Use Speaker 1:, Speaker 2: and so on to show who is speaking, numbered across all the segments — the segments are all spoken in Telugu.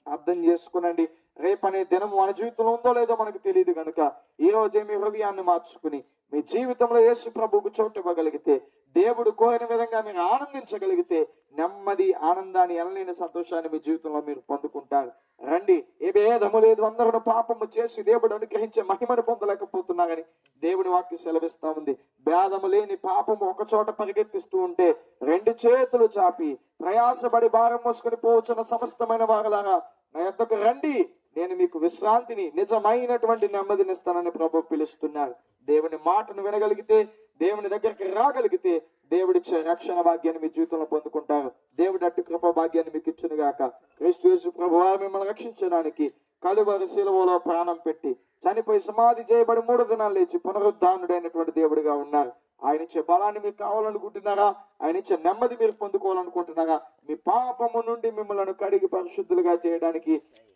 Speaker 1: అర్థం చేసుకునండి. రేపనే దినం మన జీవితంలో ఉందో లేదో మనకు తెలియదు కనుక ఈ రోజే మీ హృదయాన్ని మార్చుకుని మీ జీవితంలో యేసు ప్రభువుకు చోటు ఇవ్వగలిగితే, దేవుడు కోరిన విధంగా మీరు ఆనందించగలిగితే నెమ్మది, ఆనందాన్ని, ఎనలేని సంతోషాన్ని మీ జీవితంలో మీరు పొందుకుంటారు. రండి, ఏ భేదము లేదు, అందరూ పాపము చేసి దేవుడు అనుగ్రహించే మహిమను పొందలేకపోతున్నారని దేవుని వాక్యం సెలవిస్తా ఉంది. భేదము లేని పాపము ఒక చోట పరిగెత్తిస్తూ ఉంటే రెండు చేతులు చాపి ప్రయాసపడి భారం మోసుకొని పోవచ్చున్న సమస్తమైన వారలారా నా యొద్దకు రండి, నేను మీకు విశ్రాంతిని, నిజమైనటువంటి నెమ్మదినిస్తానని ప్రభు పిలుస్తున్నారు. దేవుని మాటను వినగలిగితే, దేవుని దగ్గరికి రాగలిగితే దేవుడిచ్చే రక్షణ భాగ్యాన్ని మీ జీవితంలో పొందుకుంటారు. దేవుడు అట్టి కృప భాగ్యాన్ని మీకు ఇచ్చును గాక. క్రీస్తు యేసు ప్రభువు మిమ్మల్ని రక్షించడానికి కలువరి శిలువలో ప్రాణం పెట్టి చనిపోయి సమాధి చేయబడి 3 దినాలు లేచి పునరుద్ధానుడైనటువంటి దేవుడిగా ఉన్నారు. ఆయన ఇచ్చే బలాన్ని మీకు కావాలనుకుంటున్నారా? ఆయన ఇచ్చే నెమ్మది మీరు పొందుకోవాలనుకుంటున్నారా? మీ పాపము నుండి మిమ్మల్ని కడిగి పరిశుద్ధులుగా చేయడానికి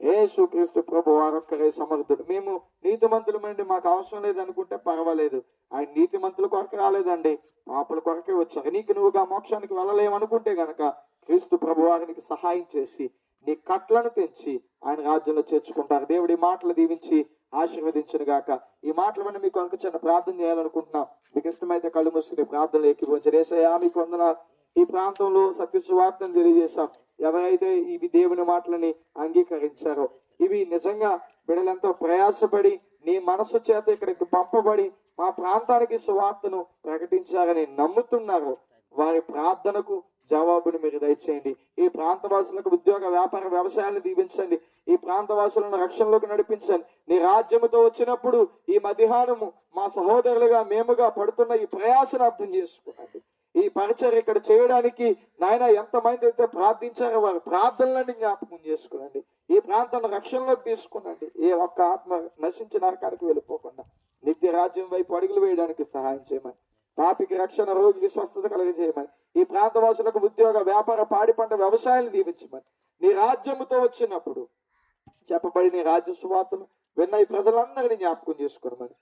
Speaker 1: యేసు క్రీస్తు ప్రభు వారొక్కరే సమర్థుడు. మేము నీతిమంతులమండి, మాకు అవసరం లేదనుకుంటే పర్వాలేదు. ఆయన నీతిమంతుల కొరకు రాలేదండి, పాపుల కొరకే వచ్చారు. నీకు నువ్వుగా మోక్షానికి వెళ్ళలేమనుకుంటే గనక క్రీస్తు ప్రభు వారికి సహాయం చేసి నీ కట్లను తెంచి ఆయన రాజ్యంలో చేర్చుకుంటారు. దేవుడి మాటలు దీవించి ఆశీర్వదించును గాక. ఈ మాటల వల్ల మీకు ఒక చిన్న ప్రార్థన చేయాలనుకుంటున్నాం. మీకు ఇష్టమైతే కళ్ళు మూసుకుని ప్రార్థనలు ఎక్కిపోంచారు. యేసయ్యా మీకు వందనాలు. ఈ ప్రాంతంలో సత్య సువార్తను తెలియజేశాం. ఎవరైతే ఇవి దేవుని మాటలని అంగీకరించారో, ఇవి నిజంగా బిడ్డలంతో ప్రయాసపడి నీ మనసు చేత ఇక్కడికి పంపబడి మా ప్రాంతానికి సువార్తను ప్రకటించారని నమ్ముతున్నారు, వారి ప్రార్థనకు జవాబును మీరు దయచేయండి. ఈ ప్రాంతవాసులకు ఉద్యోగ, వ్యాపార, వ్యవసాయాలను దీవించండి. ఈ ప్రాంతవాసులను రక్షణలోకి నడిపించండి. నీ రాజ్యముతో వచ్చినప్పుడు ఈ మధ్యాహ్నము మా సహోదరులుగా మేముగా పడుతున్న ఈ ప్రయాసను అర్థం చేసుకోండి. ఈ పరిచయం ఇక్కడ చేయడానికి నాయన ఎంతమంది అయితే ప్రార్థించారో వారి ప్రార్థనలన్నీ జ్ఞాపకం చేసుకునండి. ఈ ప్రాంతాన్ని రక్షణలోకి తీసుకునండి. ఏ ఒక్క ఆత్మ నశించిన నరకానికి వెళ్ళిపోకుండా నిత్య రాజ్యం వైపు అడుగులు వేయడానికి సహాయం చేయమని, పాపికి రక్షణ, రోగికి స్వస్థత కలుగజేయమని, ఈ ప్రాంతవాసులకు ఉద్యోగ, వ్యాపార, పాడి పంట, వ్యవసాయాన్ని దీవించమని, నీ రాజ్యముతో వచ్చినప్పుడు చెప్పబడి నీ రాజ్య సువార్తను విన్న ఈ ప్రజలందరినీ జ్ఞాపకం చేసుకోమని